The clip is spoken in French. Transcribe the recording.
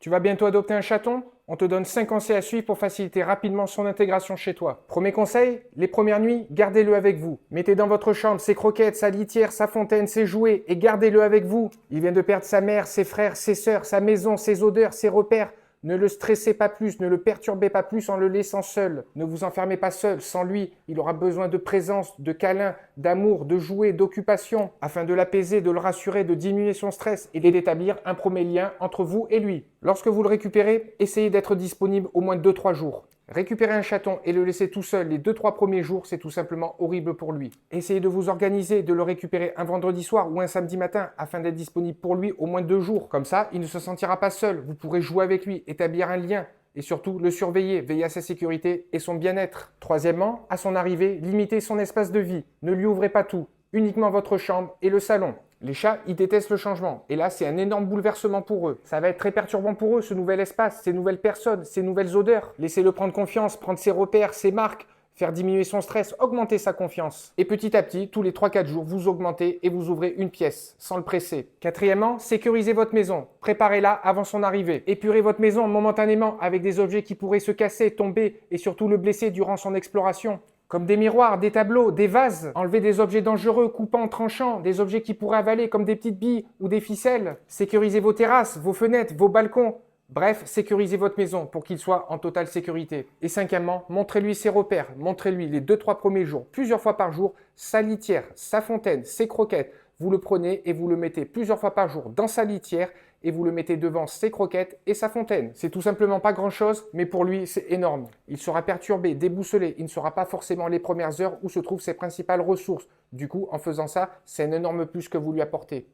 Tu vas bientôt adopter un chaton? On te donne 5 conseils à suivre pour faciliter rapidement son intégration chez toi. Premier conseil, les premières nuits, gardez-le avec vous. Mettez dans votre chambre ses croquettes, sa litière, sa fontaine, ses jouets et gardez-le avec vous. Il vient de perdre sa mère, ses frères, ses sœurs, sa maison, ses odeurs, ses repères. Ne le stressez pas plus, ne le perturbez pas plus en le laissant seul. Ne vous enfermez pas seul, sans lui. Il aura besoin de présence, de câlins, d'amour, de jouets, d'occupation, afin de l'apaiser, de le rassurer, de diminuer son stress et d'établir un premier lien entre vous et lui. Lorsque vous le récupérez, essayez d'être disponible au moins 2-3 jours. Récupérer un chaton et le laisser tout seul les 2-3 premiers jours, c'est tout simplement horrible pour lui. Essayez de vous organiser, de le récupérer un vendredi soir ou un samedi matin afin d'être disponible pour lui au moins 2 jours. Comme ça, il ne se sentira pas seul. Vous pourrez jouer avec lui, établir un lien et surtout le surveiller, veiller à sa sécurité et son bien-être. Troisièmement, à son arrivée, limitez son espace de vie. Ne lui ouvrez pas tout, uniquement votre chambre et le salon. Les chats, ils détestent le changement. Et là, c'est un énorme bouleversement pour eux. Ça va être très perturbant pour eux, ce nouvel espace, ces nouvelles personnes, ces nouvelles odeurs. Laissez-le prendre confiance, prendre ses repères, ses marques, faire diminuer son stress, augmenter sa confiance. Et petit à petit, tous les 3-4 jours, vous augmentez et vous ouvrez une pièce, sans le presser. Quatrièmement, sécurisez votre maison. Préparez-la avant son arrivée. Épurez votre maison momentanément avec des objets qui pourraient se casser, tomber et surtout le blesser durant son exploration. Comme des miroirs, des tableaux, des vases. Enlevez des objets dangereux, coupants, tranchants, des objets qui pourraient avaler comme des petites billes ou des ficelles. Sécurisez vos terrasses, vos fenêtres, vos balcons. Bref, sécurisez votre maison pour qu'il soit en totale sécurité. Et cinquièmement, montrez-lui ses repères. Montrez-lui les 2-3 premiers jours, plusieurs fois par jour, sa litière, sa fontaine, ses croquettes. Vous le prenez et vous le mettez plusieurs fois par jour dans sa litière et vous le mettez devant ses croquettes et sa fontaine. C'est tout simplement pas grand-chose, mais pour lui, c'est énorme. Il sera perturbé, déboussolé. Il ne saura pas forcément les premières heures où se trouvent ses principales ressources. Du coup, en faisant ça, c'est un énorme plus que vous lui apportez.